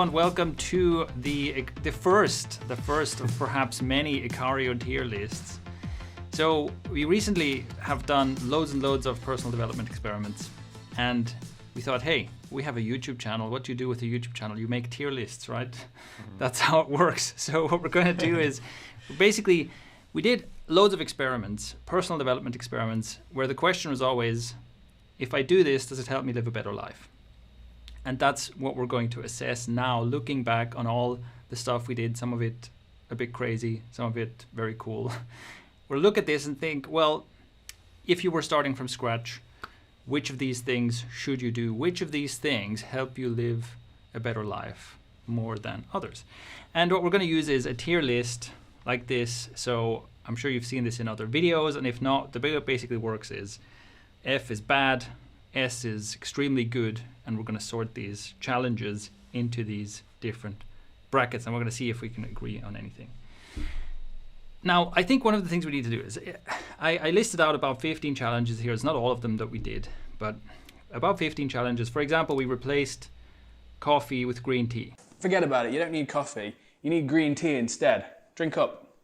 Hello and welcome to the first of perhaps many Icario tier lists. So we recently have done loads and loads of personal development experiments, and we thought, hey, we have a YouTube channel. What do you do with a YouTube channel? You make tier lists, right? Mm-hmm. That's how it works. So what we're going to do is basically we did loads of experiments, personal development experiments, where the question was always, if I do this, does it help me live a better life? And that's what we're going to assess now, looking back on all the stuff we did, some of it a bit crazy, some of it very cool. We'll look at this and think, well, if you were starting from scratch, which of these things should you do? Which of these things help you live a better life more than others? And what we're going to use is a tier list like this. So I'm sure you've seen this in other videos, and if not, the way it basically works is F is bad, S is extremely good, and we're going to sort these challenges into these different brackets, and we're going to see if we can agree on anything. Now, I think one of the things we need to do is, I listed out about 15 challenges here. It's not all of them that we did, but about 15 challenges. For example, we replaced coffee with green tea. Forget about it, you don't need coffee. You need green tea instead. Drink up.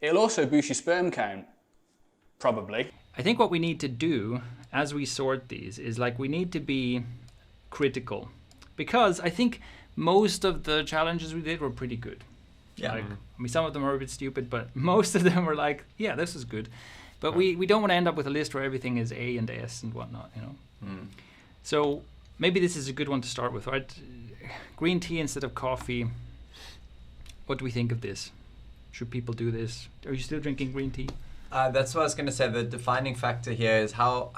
It'll also boost your sperm count, probably. I think what we need to do as we sort these is we need to be critical, because I think most of the challenges we did were pretty good. Yeah. I mean, some of them are a bit stupid, but most of them were yeah, this is good. But we don't want to end up with a list where everything is A and S and whatnot, you know. So maybe this is a good one to start with, right? Green tea instead of coffee. What do we think of this? Should people do this? Are you still drinking green tea? That's what I was going to say. The defining factor here is how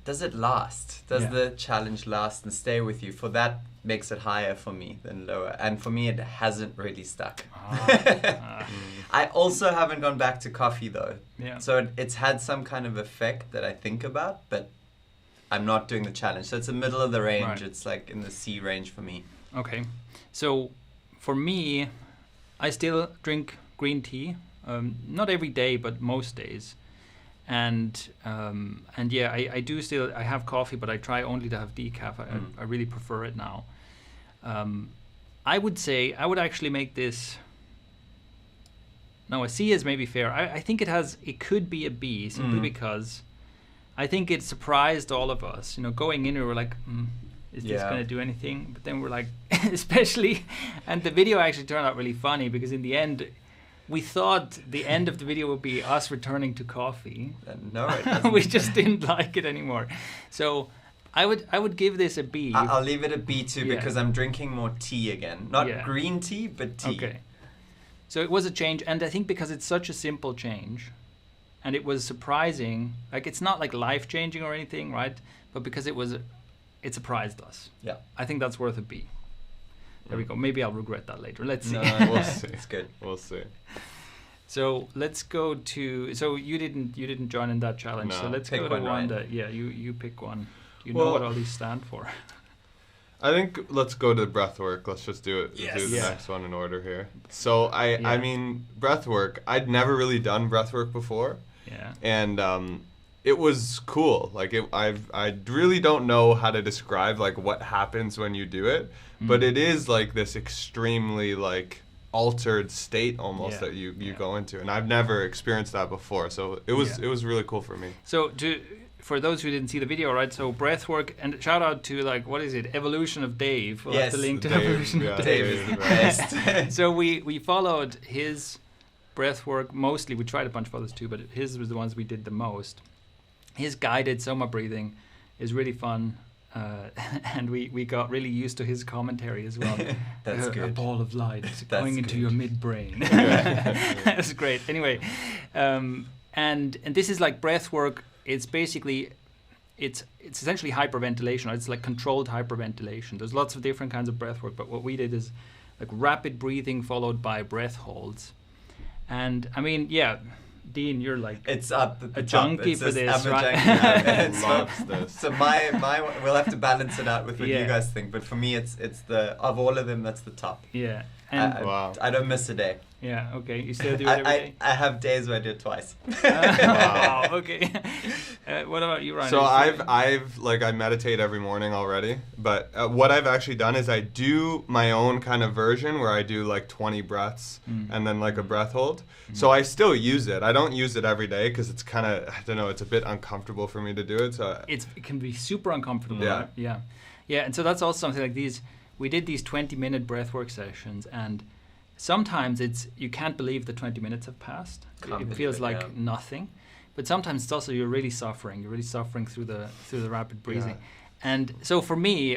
does it last? Does the challenge last and stay with you? For that makes it higher for me than lower. And for me, it hasn't really stuck. I also haven't gone back to coffee though. Yeah. So it's had some kind of effect that I think about, but I'm not doing the challenge. So it's the middle of the range. Right. It's like in the C range for me. Okay. So for me, I still drink green tea. Not every day, but most days. And yeah, I do still, I have coffee, but I try only to have decaf. I really prefer it now. I would say, I would actually make this, no, a C is maybe fair. I think it could be a B, simply because I think it surprised all of us. You know, going in, we were like, is this going to do anything? But then we're like, especially, and the video actually turned out really funny, because in the end, we thought the end of the video would be us returning to coffee. No, it doesn't. We just didn't like it anymore. So I would give this a B. I'll leave it a B too, because I'm drinking more tea again. Not green tea, but tea. Okay. So it was a change, and I think because it's such a simple change, and it was surprising, it's not life-changing or anything, right? But because it surprised us. Yeah. I think that's worth a B. There we go. Maybe I'll regret that later. Let's see. No, we'll see. It's good. We'll see. So let's go to. So you didn't join in that challenge. No. So let's Pick go to one, one right? that you pick one. Do you know what all these stand for? I think let's go to breath work. Let's just do it. Yes. Do the next one in order here. So I mean, breath work. I'd never really done breath work before. Yeah. And it was cool. I really don't know how to describe what happens when you do it, but it is this extremely altered state almost that you go into, and I've never experienced that before. So it was really cool for me. So for those who didn't see the video, right? So breath work, and shout out to what is it? Evolution of Dave. We'll have to link to Evolution of Dave. Dave is the best. So we followed his breath work mostly. We tried a bunch of others too, but his was the ones we did the most. His guided Soma breathing is really fun, and we got really used to his commentary as well. That's good. A ball of light going into your midbrain. That's great. Anyway, and this is breath work. It's basically, it's essentially hyperventilation. Right? It's controlled hyperventilation. There's lots of different kinds of breath work, but what we did is rapid breathing followed by breath holds. And I mean, Dean, you're it's up a junkie for this, right? Loves this. So my we'll have to balance it out with what you guys think, but for me it's the of all of them, that's the top. Yeah. And wow. I don't miss a day. Yeah, okay. You still do it every day? I have days where I do it twice. Wow, okay. What about you, Ryan? So I meditate every morning already, but what I've actually done is I do my own kind of version where I do like 20 breaths and then like a breath hold. So I still use it. I don't use it every day because it's kind of, I don't know, it's a bit uncomfortable for me to do it. So it can be super uncomfortable. Yeah. Right? Yeah. And so that's also something like these. We did these 20-minute breathwork sessions, and sometimes you can't believe the 20 minutes have passed. It feels like nothing. But sometimes it's also you're really suffering. You're really suffering through the rapid breathing. Yeah. And so for me,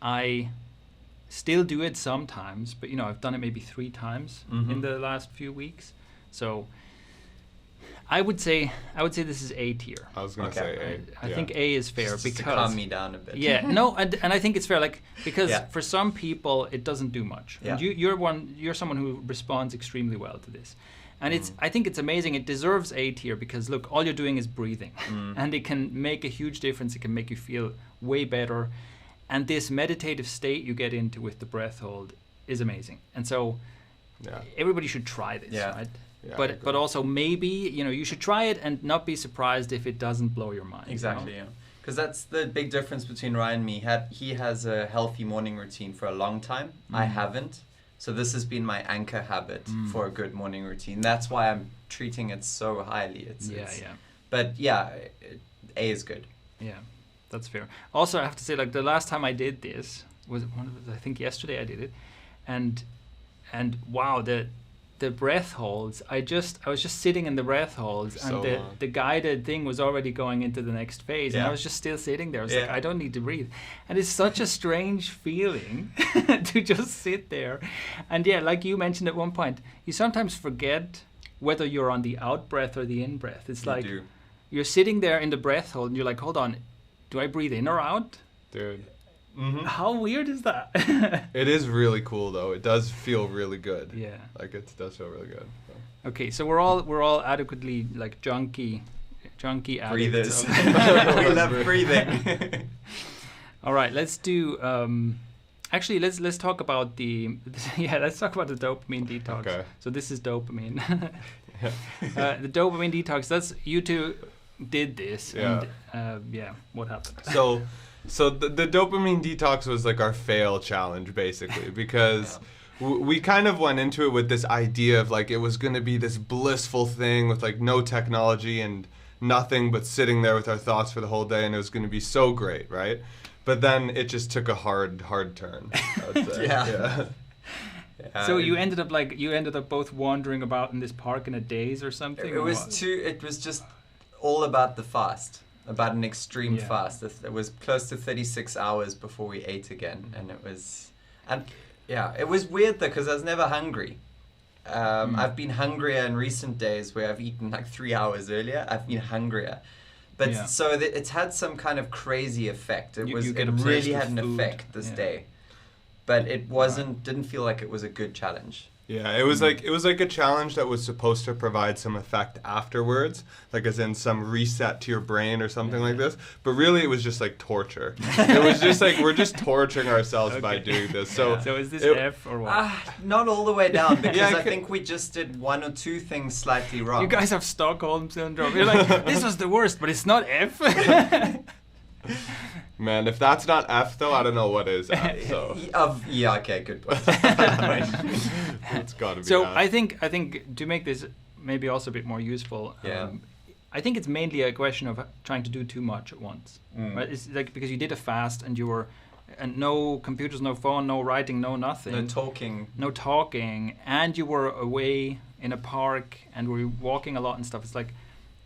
I still do it sometimes, but I've done it maybe 3 times in the last few weeks. So I would say this is A tier. I was gonna say A. I think A is fair just because to calm me down a bit. Yeah, no, and I think it's fair, like, because for some people it doesn't do much. Yeah. And you're someone who responds extremely well to this, and I think it's amazing. It deserves A tier because look, all you're doing is breathing, and it can make a huge difference. It can make you feel way better, and this meditative state you get into with the breath hold is amazing. And so everybody should try this, right? Yeah, but also maybe you should try it and not be surprised if it doesn't blow your mind. Exactly, yeah. Because that's the big difference between Ryan and me. He has a healthy morning routine for a long time. I haven't. So this has been my anchor habit for a good morning routine. That's why I'm treating it so highly. But A is good. Yeah, that's fair. Also, I have to say, like, the last time I did this was I think yesterday I did it, and wow, the breath holds. I was just sitting in the breath holds, and the guided thing was already going into the next phase, and I was just still sitting there. I was like, I don't need to breathe, and it's such a strange feeling to just sit there. And like you mentioned at one point, you sometimes forget whether you're on the out breath or the in breath. It's like you're sitting there in the breath hold, and you're like, hold on, do I breathe in or out? Dude. How weird is that? It is really cool though. It does feel really good. Yeah. Like it does feel really good. So. Okay, so we're all adequately like junkie breathers. addicts. We love breathing. All right, let's do. Actually, let's talk about let's talk about the dopamine detox. Okay. So this is dopamine. The dopamine detox. That's you two did this. Yeah. And what happened? So the dopamine detox was like our fail challenge basically because we kind of went into it with this idea of like it was going to be this blissful thing with like no technology and nothing but sitting there with our thoughts for the whole day, and it was going to be so great, right? But then it just took a hard turn. I would say. Yeah. So you ended up both wandering about in this park in a daze or something? It was just all about the fast. About an extreme fast. It was close to 36 hours before we ate again, and it was weird though because I was never hungry. I've been hungrier in recent days where I've eaten like 3 hours earlier. I've been hungrier, but so it's had some kind of crazy effect. It really had an effect this day, but it didn't feel like it was a good challenge. Yeah, it was like a challenge that was supposed to provide some effect afterwards, like as in some reset to your brain or something like this. But really, it was just like torture. It was just like we're just torturing ourselves by doing this. So is this F or what? Not all the way down because I think we just did 1 or 2 things slightly wrong. You guys have Stockholm syndrome. You're like, this was the worst, but it's not F. Man, if that's not F though, I don't know what is F. So. Okay, good point. It's got to be. So F. I think to make this maybe also a bit more useful, I think it's mainly a question of trying to do too much at once. Right? It's like because you did a fast and no computers, no phone, no writing, no nothing. No talking, and you were away in a park and were walking a lot and stuff. It's like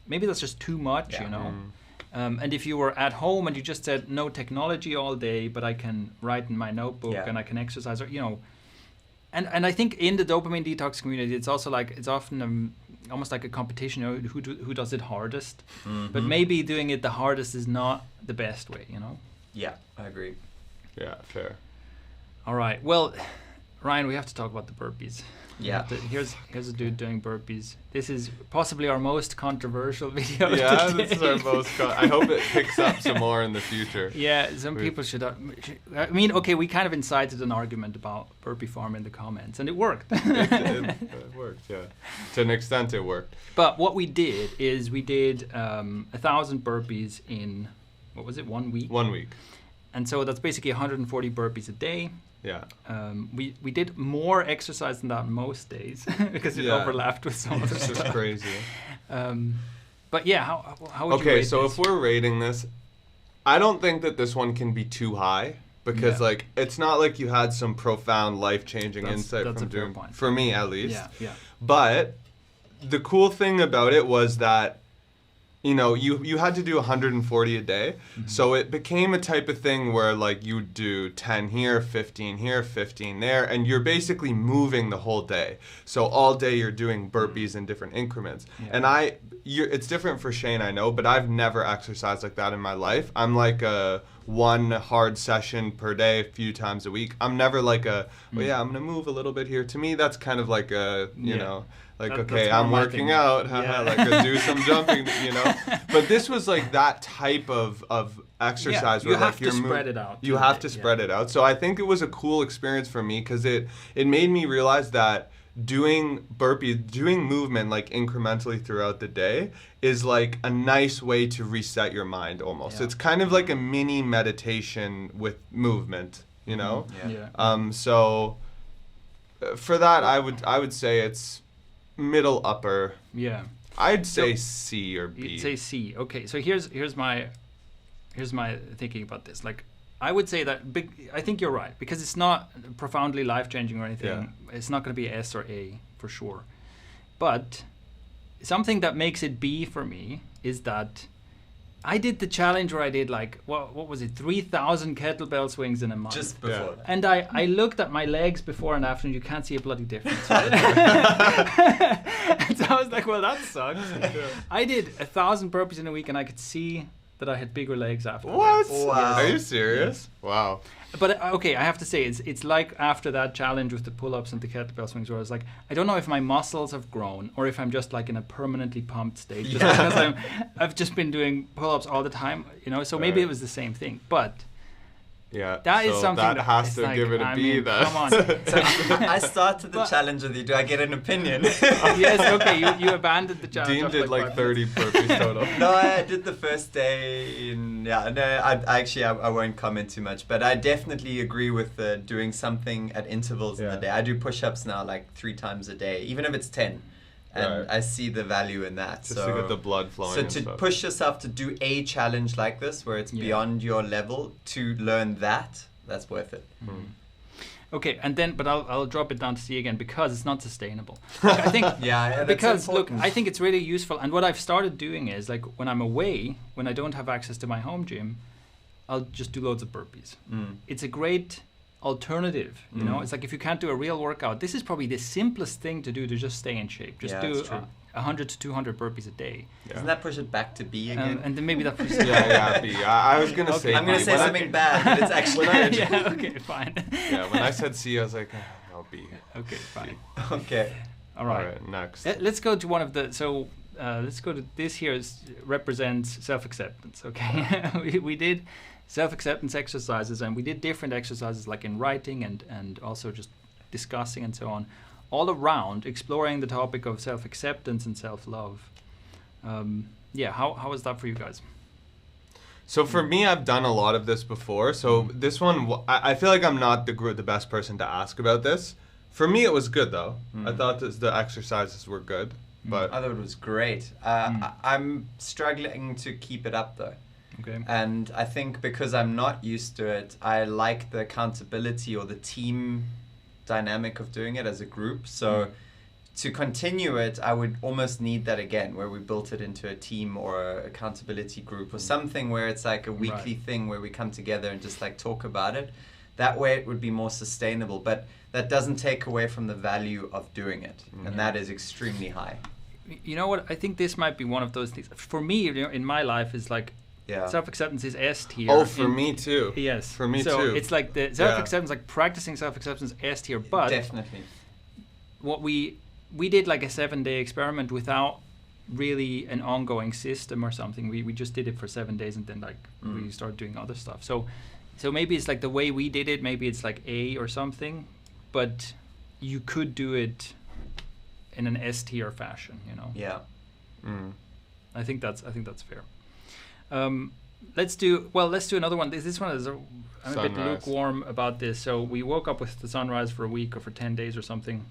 maybe that's just too much, you know. And if you were at home and you just said no technology all day, but I can write in my notebook and I can exercise, or and I think in the dopamine detox community, it's also like it's often almost like a competition, who does it hardest. But maybe doing it the hardest is not the best way, Yeah, I agree. Yeah, fair. All right. Well, Ryan, we have to talk about the burpees. Yeah. Here's a dude doing burpees. This is possibly our most controversial video. Yeah, today. this is our most. I hope it picks up some more in the future. Yeah, some people should. I mean, okay, we kind of incited an argument about burpee farm in the comments, and it worked. It worked, yeah. To an extent, it worked. But what we did is we did 1,000 burpees in, what was it, 1 week? 1 week. And so that's basically 140 burpees a day. Yeah. We did more exercise than that most days because it overlapped with some of the It's just stuff. crazy. But yeah, how would you Okay, rate so this? if we're rating this, I don't think that this one can be too high because like it's not like you had some profound life-changing insight that's from a fair doing, point. for me at least. Yeah. But the cool thing about it was that, you know, you had to do 140 a day. Mm-hmm. So it became a type of thing where like you do 10 here, 15 here, 15 there, and you're basically moving the whole day. So all day you're doing burpees in different increments. Yeah. And it's different for Shane, I know, but I've never exercised like that in my life. I'm like a one hard session per day, a few times a week. I'm never like I'm going to move a little bit here. To me, that's kind of like you know, like, okay, that's I'm more my working thing. out, Yeah. like do some jumping, you know. But this was like that type of exercise you where have like to you're spread it out. You have to spread it out. So I think it was a cool experience for me because it made me realize that doing burpees, doing movement like incrementally throughout the day is like a nice way to reset your mind almost. Yeah. It's kind of like a mini meditation with movement, you know? Yeah. So for that I would say it's middle upper. Yeah. I'd say So, C or B. You'd say C. Okay, so here's my thinking about this. Like, I would say that I think you're right because it's not profoundly life-changing or anything. Yeah. It's not going to be S or A for sure. But something that makes it B for me is that I did the challenge where I did like what was it, 3,000 kettlebell swings in a month. Just before. And I looked at my legs before and after, and you can't see a bloody difference. Right? And so I was like, well, that sucks. I did 1,000 burpees in a week, and I could see that I had bigger legs after. What? Wow. Are you serious? Wow. But okay, I have to say, it's like after that challenge with the pull-ups and the kettlebell swings, where I was like, I don't know if my muscles have grown or if I'm just like in a permanently pumped state, just because I've just been doing pull-ups all the time, you know. So maybe it was the same thing, but Yeah. that is so something that has it's to like, give it a I B mean, then. Come on. So I started the But- challenge with you. Do I get an opinion? Yes, okay, you abandoned the challenge. Dean after did like 5 30 minutes. burpees total. No, I did the first day I won't comment too much, but I definitely agree with doing something at intervals in the Yeah. day. I do push-ups now like 3 times a day, even if it's 10, and Right. I see the value in that. Just so to get the blood flowing. so and to stuff. push yourself to do a challenge like this, where it's Yeah. beyond your level, to learn that's worth it. Okay, and then, but I'll drop it down to C again because it's not sustainable. Like, I think Yeah, that's because look, important. I think it's really useful. And what I've started doing is like when I'm away, when I don't have access to my home gym, I'll just do loads of burpees. It's a great alternative, you know. It's like if you can't do a real workout, this is probably the simplest thing to do to just stay in shape. Just Yeah, do that's true. 100 to 200 burpees a day, Doesn't that push it back to B again? and then maybe that. Yeah, B. I was gonna Okay. say. I'm going B. to say When I- something bad, but it's actually good. Yeah. Okay. Fine. Yeah, when I said C, I was like, oh, no, B. Okay. Fine. Okay. All right. All right, next. Let's go to one of the let's go to this here represents self-acceptance. Okay, we did self-acceptance exercises, and we did different exercises like in writing and also just discussing and so on, all around exploring the topic of self-acceptance and self-love. How was that for you guys? So for me, I've done a lot of this before. So this one, I feel like I'm not the best person to ask about this. For me, it was good though. I thought the exercises were good, but I thought it was great. I'm struggling to keep it up though. Okay. And I think because I'm not used to it, I like the accountability or the team dynamic of doing it as a group. So to continue it, I would almost need that again, where we built it into a team or a accountability group or something where it's like a weekly thing where we come together and just like talk about it. That way it would be more sustainable, but that doesn't take away from the value of doing it. And that is extremely high. You know what? I think this might be one of those things. For me, you know, in my life, is like Yeah. self-acceptance is S tier. oh, for me too. Yes. For me so too. it's like the self-acceptance, like practicing self-acceptance S tier, but Definitely. what we did like a 7-day experiment without really an ongoing system or something. We just did it for 7 days, and then like we started doing other stuff. So maybe it's like the way we did it, maybe it's like A or something, but you could do it in an S tier fashion, you know. Yeah. I think that's fair. Let's do another one. This one is I'm a bit Sunrise. lukewarm about this. So we woke up with the sunrise for a week or for 10 days or something.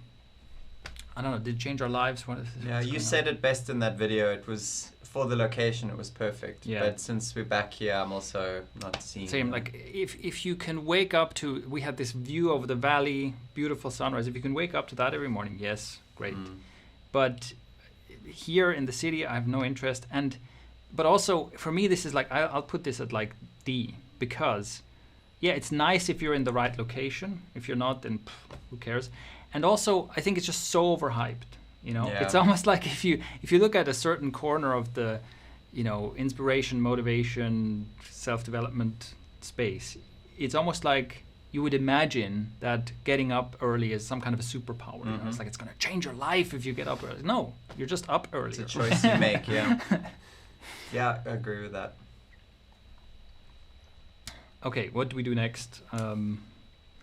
I don't know. Did it change our lives? Yeah, you said it best in that video. It was for the location. It was perfect. Yeah. But since we're back here, I'm also not seeing. Same. Like if you can wake up to, we had this view over the valley, beautiful sunrise. If you can wake up to that every morning, yes, great. But here in the city, I have no interest. But also for me, this is like I'll put this at like D, because it's nice if you're in the right location. If you're not, then who cares? And also, I think it's just so overhyped. You know, it's almost like if you look at a certain corner of the, you know, inspiration, motivation, self-development space, it's almost like you would imagine that getting up early is some kind of a superpower. You know? It's like it's going to change your life if you get up early. No, you're just up early. It's a choice you make. Yeah. Yeah, I agree with that. Okay, what do we do next? I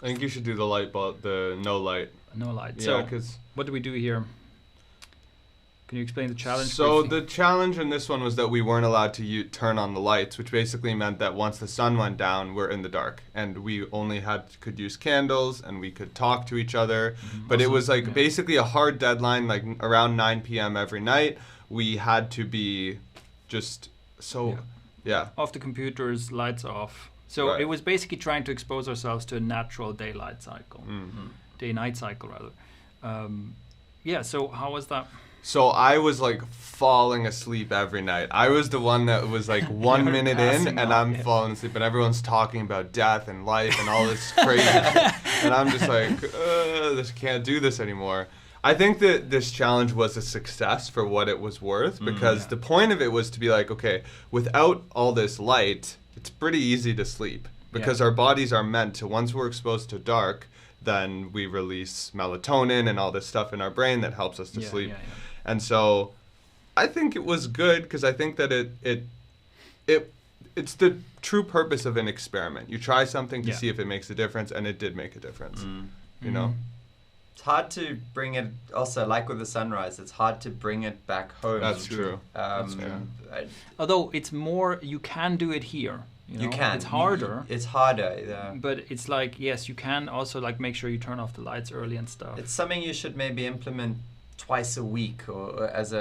think you should do the light bulb, the no light. No light. Yeah, So, because what do we do here? Can you explain the challenge? so briefly? the challenge in this one was that we weren't allowed to turn on the lights, which basically meant that once the sun went down, we're in the dark, and we only could use candles, and we could talk to each other. But it was like basically a hard deadline, like around 9 p.m. every night. We had to be just off the computers, lights off. So Right. it was basically trying to expose ourselves to a natural daylight cycle, day-night cycle rather. So how was that? So I was like falling asleep every night. I was the one that was like 1 You're minute in passing and out, I'm yeah. falling asleep, and everyone's talking about death and life and all this crazy shit. And I'm just like, this can't do this anymore. I think that this challenge was a success for what it was worth, because the point of it was to be like, okay, without all this light, it's pretty easy to sleep, because our bodies are meant to, once we're exposed to dark, then we release melatonin and all this stuff in our brain that helps us to sleep. And so I think it was good, because I think that it's the true purpose of an experiment. You try something to see if it makes a difference, and it did make a difference. You know? It's hard to bring it, also like with the sunrise, it's hard to bring it back home. That's true. Although it's more, you can do it here. You can. It's harder. It's harder. Yeah. But it's like, yes, you can also like make sure you turn off the lights early and stuff. It's something you should maybe implement twice a week, or as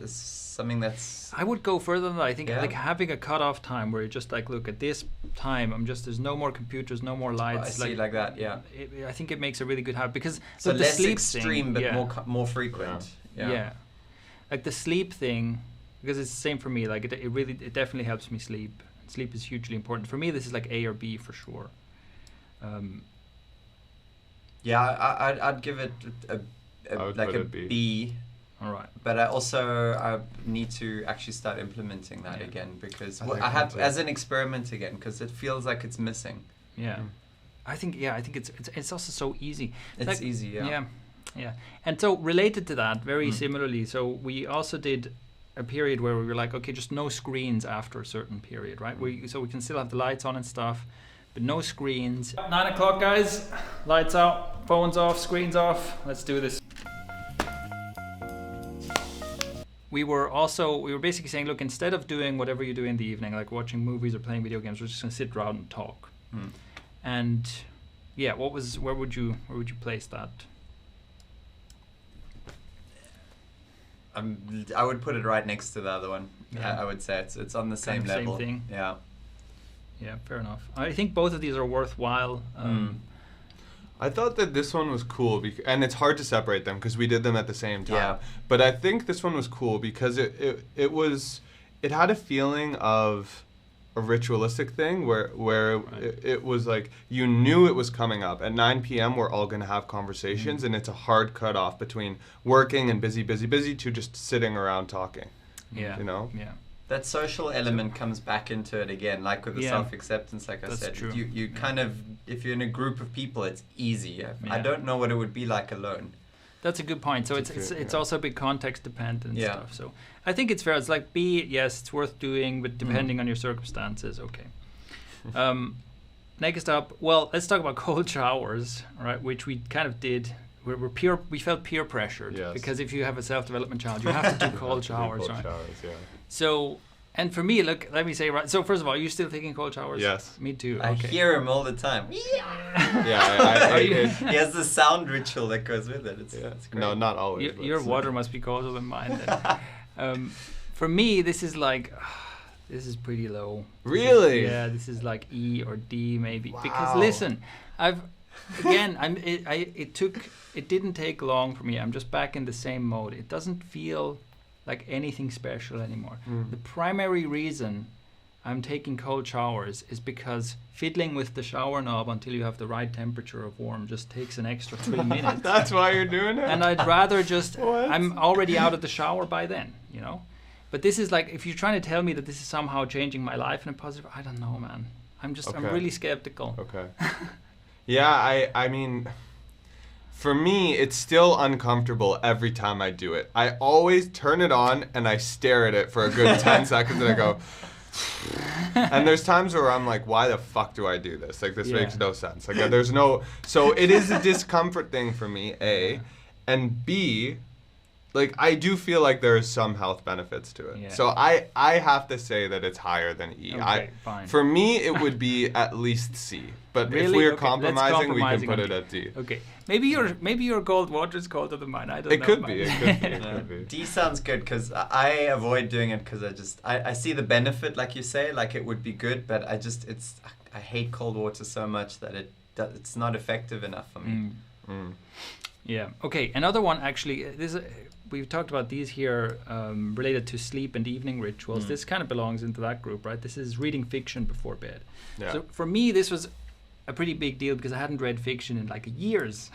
something that's... I would go further than that. I think like having a cutoff time where you just like, look, at this time, there's no more computers, no more lights. I see, like that, yeah. I think it makes a really good habit, because So the less sleep extreme, thing, but more frequent. Yeah. Like the sleep thing, because it's the same for me. Like it definitely helps me sleep. Sleep is hugely important. For me, this is like A or B for sure. I'd give it I would like put a it B. B. All right. But I need to actually start implementing that again, because I I have too. as an experiment again, because it feels like it's missing. Yeah. I think it's also so easy. It's like, easy, yeah. Yeah. And so related to that, very similarly, so we also did a period where we were like, okay, just no screens after a certain period, right? So we can still have the lights on and stuff, but no screens. 9 o'clock, guys. Lights out, phones off, screens off. Let's do this. We were basically saying, look, instead of doing whatever you do in the evening, like watching movies or playing video games, we're just gonna sit around and talk. And where would you place that? I would put it right next to the other one. Yeah. I would say it's on the same Kind of level. same thing. Yeah. Yeah, fair enough. I think both of these are worthwhile. I thought that this one was cool, and it's hard to separate them because we did them at the same time. Yeah. But I think this one was cool because it had a feeling of a ritualistic thing where it was like you knew it was coming up at 9 p.m. We're all going to have conversations, and it's a hard cutoff between working and busy to just sitting around talking. Yeah. You know? Yeah. That social element comes back into it again, like with the Yeah. self-acceptance, like I That's said. true. You kind of, if you're in a group of people, it's easy. I don't know what it would be like alone. That's a good point. So it's also a bit context dependent and Yeah. stuff. So I think it's fair. It's like B, yes, it's worth doing, but depending on your circumstances, okay. Next up, well, let's talk about cold showers, right? Which we kind of did. We felt peer pressured because if you have a self-development challenge, you have to do cold showers, right? So, and for me, look, let me say, right. So first of all, are you still taking cold showers? Yes. Me too. I Okay. hear him all the time. He has the sound ritual that goes with it. It's great. No, not always. Your water must be colder than mine. Then. For me, this is like, this is pretty low. Really? This is like E or D maybe. Wow. Because listen, it didn't take long for me. I'm just back in the same mode. It doesn't feel like anything special anymore. The primary reason I'm taking cold showers is because fiddling with the shower knob until you have the right temperature of warm just takes an extra 3 minutes. That's why you're doing it? And I'd rather just, What? I'm already out of the shower by then, you know? But this is like, if you're trying to tell me that this is somehow changing my life in a positive, I don't know, man. I'm really skeptical. Okay. Yeah, I mean, for me, it's still uncomfortable every time I do it. I always turn it on and I stare at it for a good 10 seconds and I go, and there's times where I'm like, why the fuck do I do this? Like, this makes no sense. Like, there's no, so it is a discomfort thing for me, A, and B, like, I do feel like there is some health benefits to it. Yeah. So I have to say that it's higher than E. Okay, fine. For me, it would be at least C. But Really? if we're Okay, compromising, we can compromising put on it at D. Okay. Maybe your cold water is colder than mine. I don't know. It could man. be. It could be. It could be. D sounds good because I avoid doing it because I see the benefit, like you say, like it would be good, but I hate cold water so much that it's not effective enough for me. Yeah. Okay. Another one actually. We've talked about these here related to sleep and evening rituals. This kind of belongs into that group, right? This is reading fiction before bed. Yeah. So for me, this was a pretty big deal because I hadn't read fiction in like years,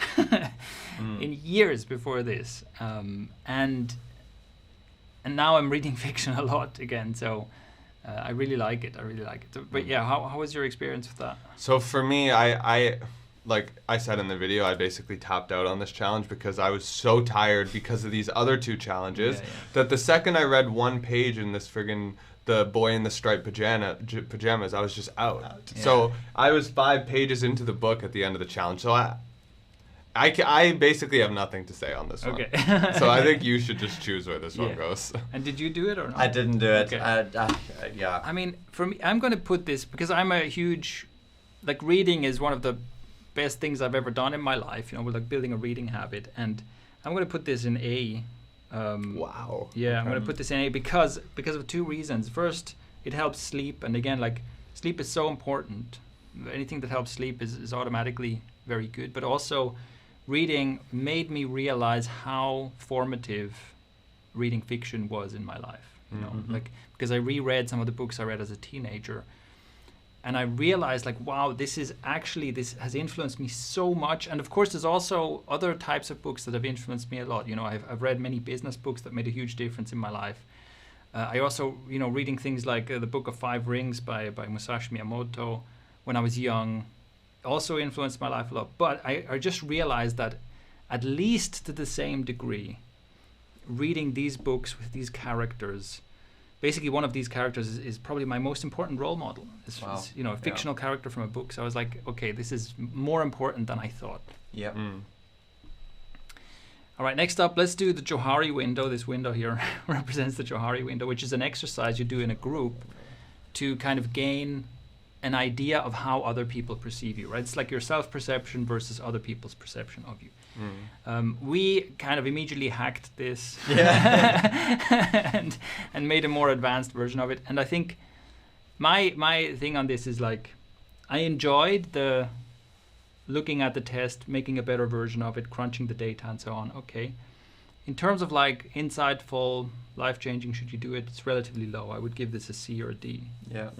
in years before this, and now I'm reading fiction a lot again. So I really like it. So, but yeah, how was your experience with that? So for me, I like I said in the video, I basically tapped out on this challenge because I was so tired because of these other two challenges that the second I read one page in this friggin' the boy in the striped pajamas, I was just out. Yeah. So I was 5 pages into the book at the end of the challenge. So I basically have nothing to say on this one. Okay. So I think you should just choose where this one goes. And did you do it or not? I didn't do it. Okay. Yeah. I mean, for me, I'm going to put this because I'm a huge, like, reading is one of the best things I've ever done in my life. You know, with like building a reading habit, and I'm going to put this in A. Wow. Yeah, I'm going to put this in A because of two reasons. First, it helps sleep, and again, like, sleep is so important. Anything that helps sleep is automatically very good. But also, reading made me realize how formative reading fiction was in my life. You know, like, because I reread some of the books I read as a teenager, and I realized, like, wow, this has influenced me so much. And of course, there's also other types of books that have influenced me a lot. You know, I've read many business books that made a huge difference in my life. I also, you know, reading things like the Book of Five Rings by Musashi Miyamoto when I was young also influenced my life a lot. But I just realized that, at least to the same degree, reading these books with these characters, basically one of these characters is probably my most important role model. It's you know, a fictional character from a book. So I was like, okay, this is more important than I thought. Yeah. All right, next up, let's do the Jahari Window. This window here represents the Jahari Window, which is an exercise you do in a group to kind of gain an idea of how other people perceive you, right? It's like your self-perception versus other people's perception of you. We kind of immediately hacked this and made a more advanced version of it. And I think my thing on this is, like, I enjoyed the looking at the test, making a better version of it, crunching the data and so on. Okay. In terms of, like, insightful, life-changing, should you do it, it's relatively low. I would give this a C or a D. Yeah.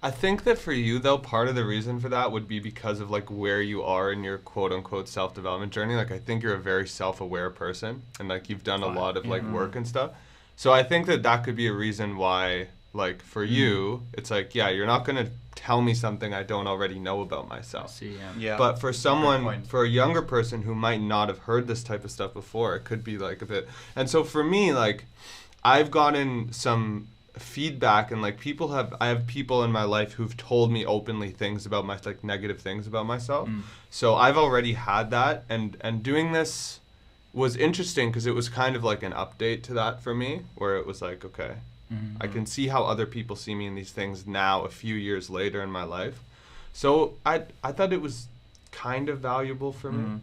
I think that for you, though, part of the reason for that would be because of, like, where you are in your quote-unquote self-development journey. Like, I think you're a very self-aware person, and, like, you've done a lot of, like, work and stuff. So I think that could be a reason why Like for you, it's like, yeah, you're not going to tell me something I don't already know about myself. See, Yeah. But for someone, point. for a younger person who might not have heard this type of stuff before, it could be like a bit. And so for me, like, I've gotten some feedback, and like I have people in my life who've told me openly things about my, like, negative things about myself. So I've already had that, and doing this was interesting because it was kind of like an update to that for me, where it was like, okay, I can see how other people see me in these things now a few years later in my life. So I thought it was kind of valuable for me.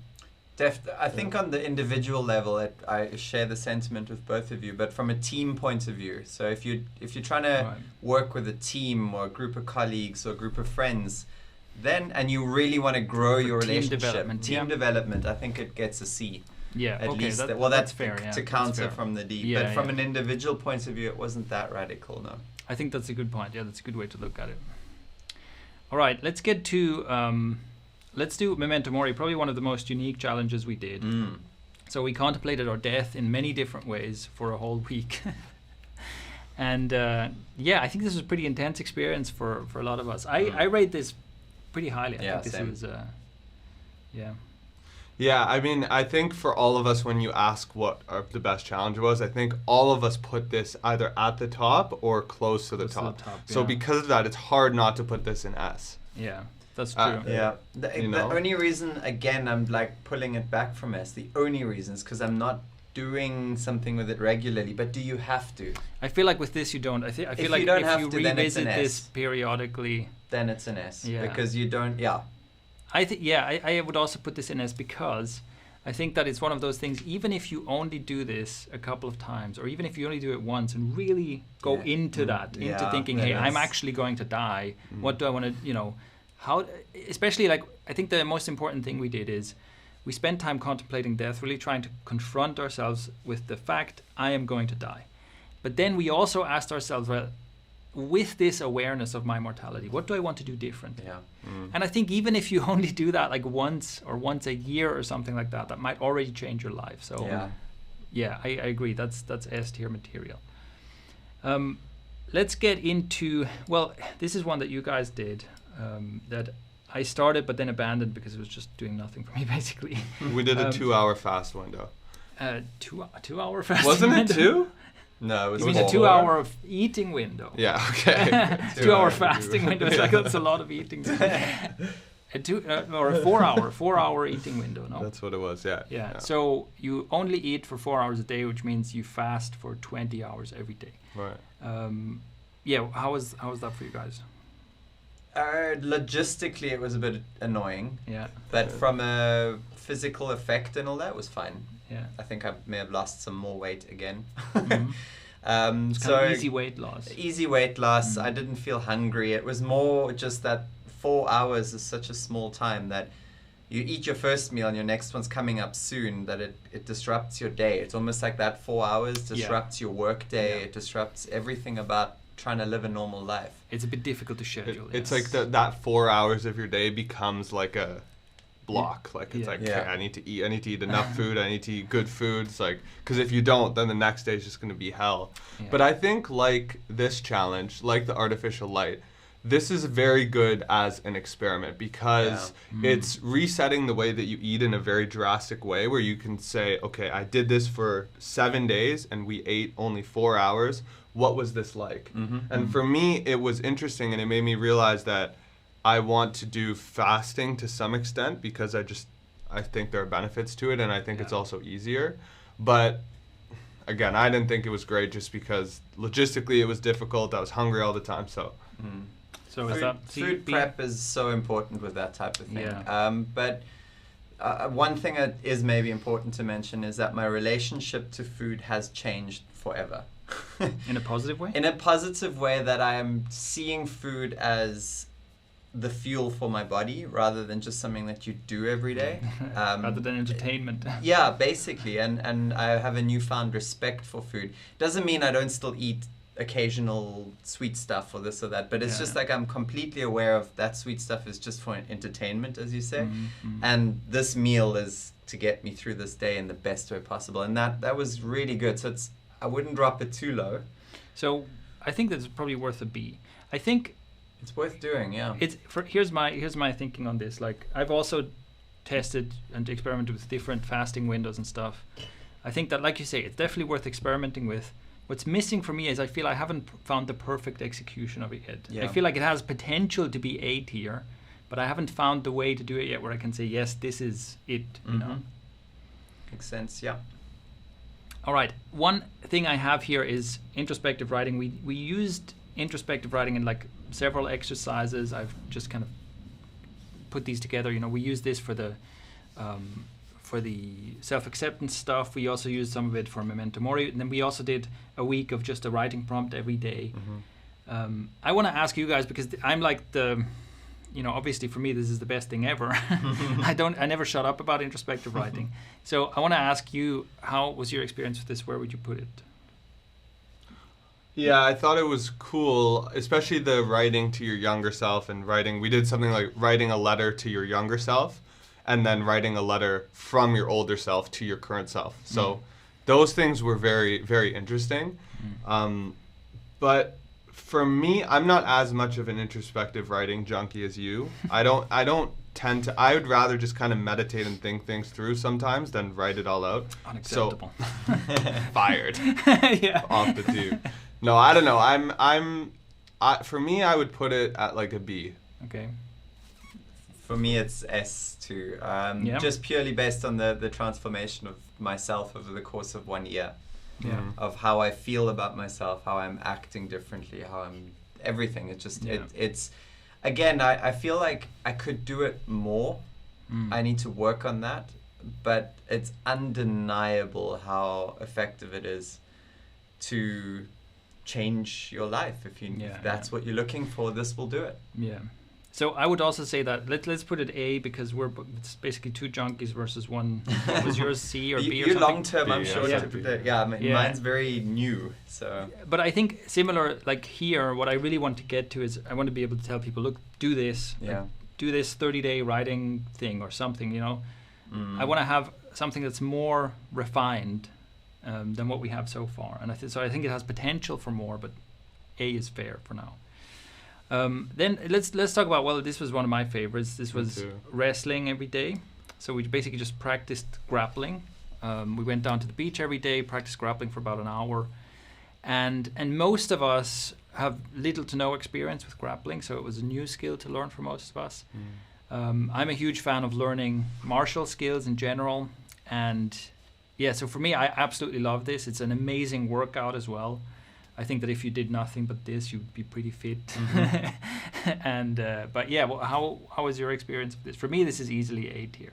I think on the individual level, I share the sentiment with both of you, but from a team point of view. So if you're trying to work with a team or a group of colleagues or a group of friends, then, and you really want to grow your relationship, team development, I think it gets a C. Yeah, at okay, least. that's fair. To counter from the D. Yeah, but from an individual point of view, it wasn't that radical, no. I think that's a good point. Yeah, that's a good way to look at it. All right, let's get to let's do Memento Mori, probably one of the most unique challenges we did. So we contemplated our death in many different ways for a whole week. And yeah, I think this was a pretty intense experience for a lot of us. I rate this pretty highly. I think this was, Yeah, I mean, I think for all of us, when you ask what the best challenge was, I think all of us put this either at the top or close to the top. So because of that, it's hard not to put this in S. Yeah, that's true. The only reason, again, I'm like pulling it back from S, the only reason is because I'm not doing something with it regularly. But do you have to? I feel like with this you don't. I feel if like you don't if have you to, then it's revisit an this S. periodically, Then it's an S. Yeah. Because you don't, I think, I would also put this in as, because I think that it's one of those things, even if you only do this a couple of times, or even if you only do it once and really go into that, into thinking, hey, I'm actually going to die. What do I want to, how, especially like, I think the most important thing we did is we spent time contemplating death, really trying to confront ourselves with the fact, I am going to die. But then we also asked ourselves, well, with this awareness of my mortality, what do I want to do different? And I think even if you only do that like once a year or something like that, that might already change your life. So I agree. That's S tier material. Let's get into, well, this is one that you guys did that I started but then abandoned because it was just doing nothing for me, basically. We did a 2-hour fast window. 2-hour fast Wasn't window? it 2? No, it was You mean a 2-hour of eating window? Yeah, okay. 2-hour fasting window. It's like, that's a lot of eating. Or a 4-hour eating window. No, that's what it was. Yeah. So you only eat for 4 hours a day, which means you fast for 20 hours every day. Right. How was that for you guys? Logistically, it was a bit annoying. Yeah. But from a physical effect and all that, was fine. Yeah. I think I may have lost some more weight again. It's kind of easy weight loss. Easy weight loss. I didn't feel hungry. It was more just that 4 hours is such a small time that you eat your first meal and your next one's coming up soon, that it disrupts your day. It's almost like that 4 hours disrupts your work day. It disrupts everything about trying to live a normal life. It's a bit difficult to schedule. It's like that 4 hours of your day becomes like a block. Like it's okay, I need to eat enough food, I need to eat good food. It's like, because if you don't, then the next day is just going to be hell. But I think like this challenge, like the artificial light, this is very good as an experiment because it's resetting the way that you eat in a very drastic way, where you can say, okay, I did this for 7 days and we ate only 4 hours. What was this like? And for me, it was interesting, and it made me realize that I want to do fasting to some extent because I think there are benefits to it, and I think it's also easier. But again, I didn't think it was great just because logistically it was difficult. I was hungry all the time, so. So food prep is so important with that type of thing. But one thing that is maybe important to mention is that my relationship to food has changed forever. In a positive way? In a positive way, that I am seeing food as the fuel for my body rather than just something that you do every day. Rather than entertainment. Yeah, basically. And I have a newfound respect for food. Doesn't mean I don't still eat occasional sweet stuff or this or that, but it's just like I'm completely aware of that sweet stuff is just for entertainment, as you say. And this meal is to get me through this day in the best way possible. And that was really good. So I wouldn't drop it too low. So I think that's probably worth a B. I think It's worth doing, yeah. here's my thinking on this. Like, I've also tested and experimented with different fasting windows and stuff. I think that, like you say, it's definitely worth experimenting with. What's missing for me is I feel I haven't found the perfect execution of it yet. Yeah. I feel like it has potential to be A tier, but I haven't found the way to do it yet where I can say, yes, this is it, you know. Makes sense, yeah. All right. One thing I have here is introspective writing. We used introspective writing in like several exercises. I've just kind of put these together. You know, we use this for the self-acceptance stuff. We also used some of it for Memento Mori, and then we also did a week of just a writing prompt every day. I want to ask you guys, because I'm like obviously for me this is the best thing ever. I never shut up about introspective writing. So I want to ask you, how was your experience with this? Where would you put it? Yeah, I thought it was cool, especially the writing to your younger self and writing. We did something like writing a letter to your younger self and then writing a letter from your older self to your current self. So those things were very, very interesting. But for me, I'm not as much of an introspective writing junkie as you. I don't tend to. I would rather just kind of meditate and think things through sometimes than write it all out. Unacceptable. So, fired. Yeah. Off the tube. No, I don't know. For me, I would put it at like a B. Okay. For me, it's S too. Just purely based on the transformation of myself over the course of 1 year. Yeah. Of how I feel about myself, how I'm acting differently, how I'm everything. It's just it's again. I feel like I could do it more. I need to work on that, but it's undeniable how effective it is to change your life. If that's what you're looking for, this will do it. Yeah. So I would also say that let's put it A, because it's basically two junkies versus one. Was yours C or B or something? You long term, I'm sure. Yeah. Mine's very new. So. But I think similar, like here, what I really want to get to is I want to be able to tell people, look, do this. Yeah. Like, do this 30-day writing thing or something. You know, I want to have something that's more refined than what we have so far, and so I think it has potential for more, but A is fair for now. Then let's talk about, well, this was one of my favorites. This was wrestling every day. So we basically just practiced grappling. We went down to the beach every day, practiced grappling for about an hour, and most of us have little to no experience with grappling, so it was a new skill to learn for most of us. I'm a huge fan of learning martial skills in general, and so for me, I absolutely love this. It's an amazing workout as well. I think that if you did nothing but this, you'd be pretty fit. And but yeah, well, how was your experience with this? For me, this is easily A tier.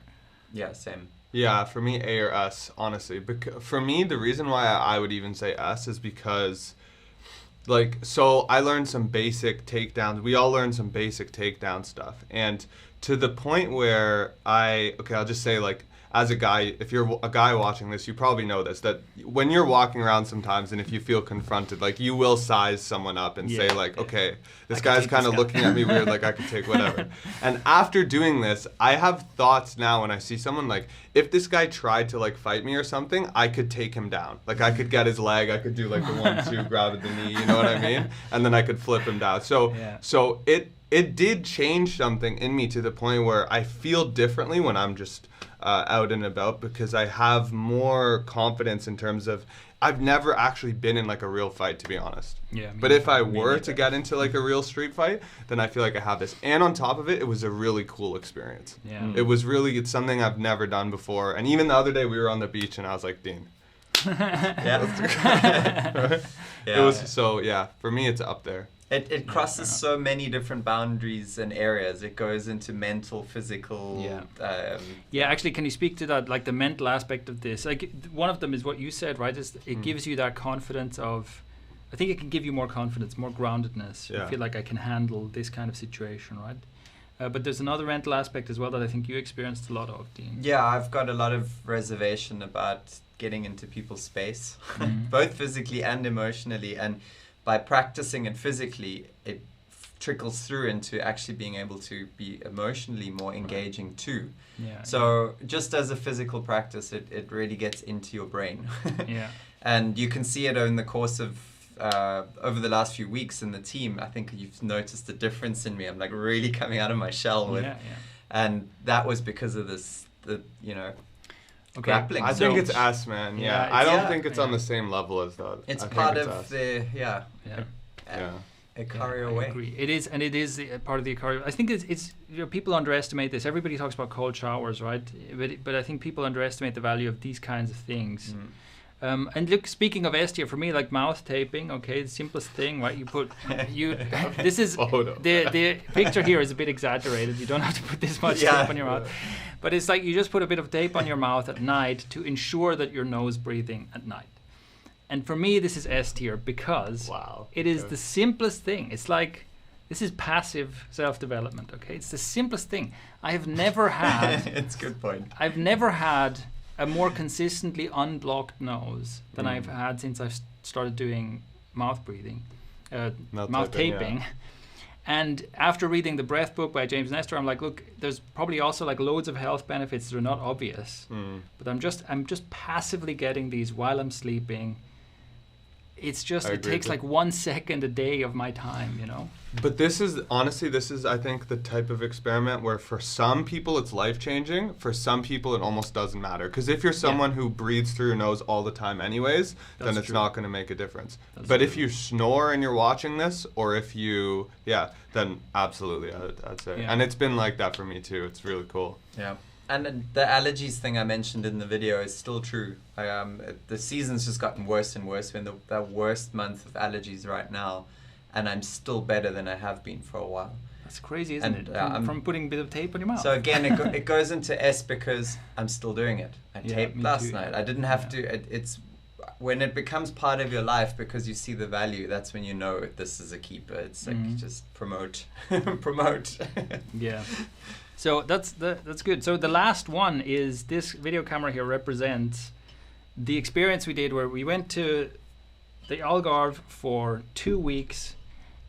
Yeah, same. Yeah, for me, A or S, honestly. For me, the reason why I would even say S is because, so I learned some basic takedowns. We all learned some basic takedown stuff. And to the point where I'll just say, as a guy, if you're a guy watching this, you probably know this, that when you're walking around sometimes and if you feel confronted, you will size someone up and say, okay, this guy's kind of looking at me weird, I could take whatever. And after doing this, I have thoughts now when I see someone, if this guy tried to, fight me or something, I could take him down. I could get his leg, I could do, the 1-2, grab at the knee, you know what I mean? And then I could flip him down. So it did change something in me to the point where I feel differently when I'm just out and about, because I have more confidence in terms of, I've never actually been in a real fight, to be honest. Yeah. But if I were to get into a real street fight, then I feel like I have this. And on top of it, it was a really cool experience. Yeah. It's something I've never done before. And even the other day we were on the beach and I was like, Dean. It was for me it's up there. It crosses so many different boundaries and areas. It goes into mental, physical. Actually, can you speak to that, the mental aspect of this? One of them is what you said, right? It gives you that confidence of, I think it can give you more confidence, more groundedness. You feel like I can handle this kind of situation, right? But there's another mental aspect as well that I think you experienced a lot of, Dean. Yeah, I've got a lot of reservation about getting into people's space, both physically and emotionally, and by practicing it physically, it trickles through into actually being able to be emotionally more engaging too. So just as a physical practice, it really gets into your brain. And you can see it in the course of over the last few weeks in the team, I think you've noticed a difference in me. I'm like really coming out of my shell with, and that was because of this, grappling. I think it's us, man. Yeah, I don't think it's on the same level as that. It's part of the Icario way. I agree. It is, and it is part of the Icario. I think it's people underestimate this. Everybody talks about cold showers, right? But I think people underestimate the value of these kinds of things. And look, speaking of S tier, for me, like mouth taping, okay, the simplest thing, right? This is, the picture here is a bit exaggerated. You don't have to put this much tape on your mouth. But it's like you just put a bit of tape on your mouth at night to ensure that you're nose breathing at night. And for me, this is S tier because it is the simplest thing. It's like, this is passive self-development, okay? It's the simplest thing. I have never had... It's a good point. I've never had a more consistently unblocked nose than I've had since I've started doing mouth breathing, mouth taping. Yeah. And after reading the Breath book by James Nestor, I'm like, look, there's probably also like loads of health benefits that are not obvious, but I'm just passively getting these while I'm sleeping. It's just, it takes like 1 second a day of my time, But this is, I think, the type of experiment where for some people it's life-changing. For some people it almost doesn't matter. Because if you're someone who breathes through your nose all the time anyways, then it's not going to make a difference. But if you snore and you're watching this, or if you, then absolutely, I'd say. Yeah. And it's been like that for me too. It's really cool. Yeah. And the allergies thing I mentioned in the video is still true. The season's just gotten worse and worse. We're in the worst month of allergies right now, and I'm still better than I have been for a while. That's crazy, isn't it? From putting a bit of tape on your mouth. So again, it goes into S because I'm still doing it. I taped last night. I didn't have to. It's when it becomes part of your life because you see the value. That's when you know this is a keeper. It's like just promote. Yeah. So that's good. So the last one is this video camera here represents the experience we did where we went to the Algarve for 2 weeks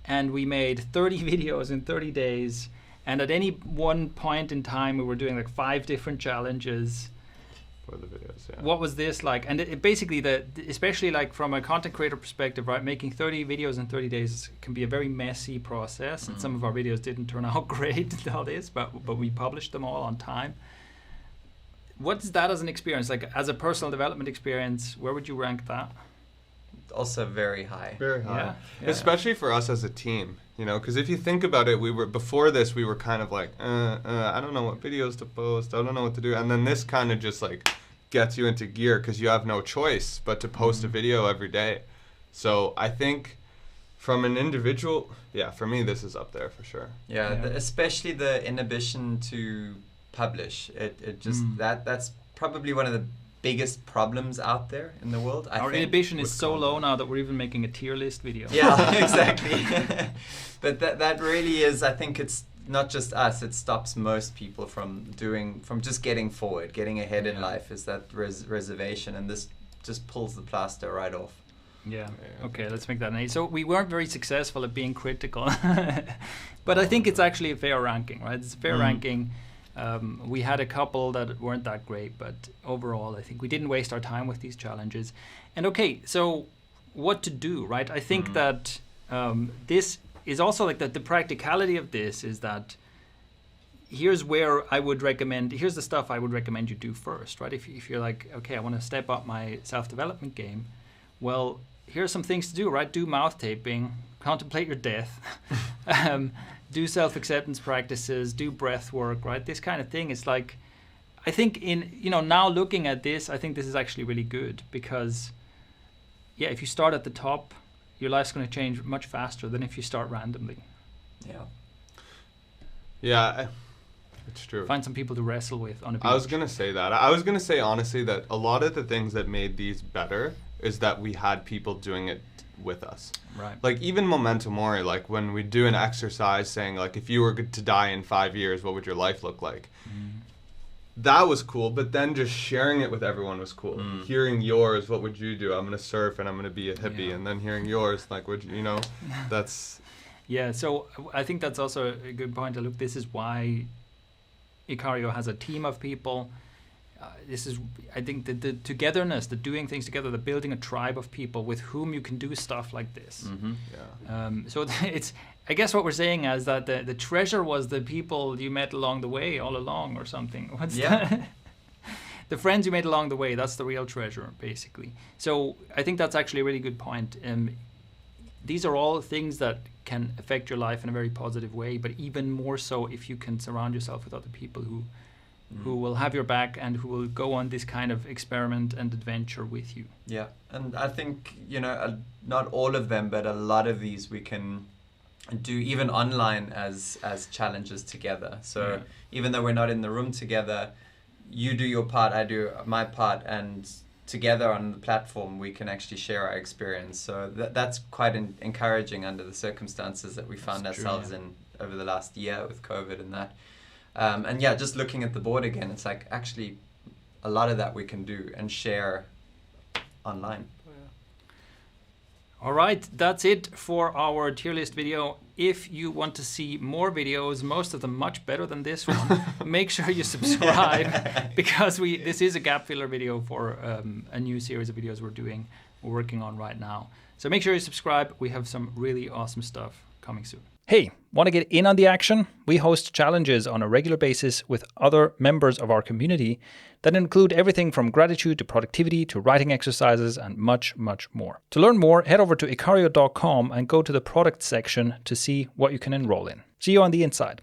and we made 30 videos in 30 days. And at any one point in time, we were doing like 5 different challenges. For the videos, yeah. What was this like? And it basically, especially like from a content creator perspective, right? Making 30 videos in 30 days can be a very messy process. And some of our videos didn't turn out great and all this, but we published them all on time. What is that as an experience? Like as a personal development experience, where would you rank that? Also very high. Very high. Yeah. Especially for us as a team, because if you think about it, before this, we were kind of like, I don't know what videos to post. I don't know what to do. And then this kind of just like gets you into gear because you have no choice but to post a video every day. So I think from an individual, for me, this is up there for sure. Yeah. Especially the inhibition to publish. It just, that's probably one of the biggest problems out there in the world. Our inhibition is so low now that we're even making a tier list video. Yeah, exactly. But that really is, I think it's not just us, it stops most people from just getting forward, getting ahead in life, is that reservation, and this just pulls the plaster right off. Yeah. Okay, let's make that an 8. So we weren't very successful at being critical, but I think it's actually a fair ranking, right? It's a fair ranking. We had a couple that weren't that great, but overall, I think we didn't waste our time with these challenges. And okay, so what to do, right? I think that this is also like that. The practicality of this is that here's the stuff I would recommend you do first, right? If you're like, okay, I want to step up my self-development game, well, here's some things to do, right? Do mouth taping, contemplate your death, do self-acceptance practices, do breath work, right? This kind of thing is like, I think now looking at this, I think this is actually really good because, if you start at the top, your life's going to change much faster than if you start randomly. Yeah. Yeah, it's true. Find some people to wrestle with on a beach. I was going to say that. I was going to say, honestly, that a lot of the things that made these better is that we had people doing it with us. Right. Like even Momento Mori, like when we do an exercise saying like if you were to die in 5 years, what would your life look like? That was cool, but then just sharing it with everyone was cool. Hearing yours, what would you do? I'm going to surf and I'm going to be a hippie. And then hearing yours, like, that's... Yeah, so I think that's also a good point. Look, this is why Icario has a team of people. this is, I think, the togetherness, the doing things together, the building a tribe of people with whom you can do stuff like this. So it's, I guess what we're saying is that the treasure was the people you met along the way all along or something. What's that? The friends you made along the way, that's the real treasure, basically. So I think that's actually a really good point. These are all things that can affect your life in a very positive way, but even more so if you can surround yourself with other people who will have your back and who will go on this kind of experiment and adventure with you. Yeah, and I think, not all of them, but a lot of these we can do even online as challenges together. So even though we're not in the room together, you do your part, I do my part, and together on the platform we can actually share our experience. So that's quite encouraging under the circumstances that we found ourselves in over the last year with COVID and that. And just looking at the board again, it's like actually a lot of that we can do and share online. All right, that's it for our tier list video. If you want to see more videos, most of them much better than this one, make sure you subscribe because this is a gap filler video for a new series of videos we're working on right now. So make sure you subscribe. We have some really awesome stuff coming soon. Hey, want to get in on the action? We host challenges on a regular basis with other members of our community that include everything from gratitude to productivity to writing exercises and much, much more. To learn more, head over to Icario.com and go to the product section to see what you can enroll in. See you on the inside.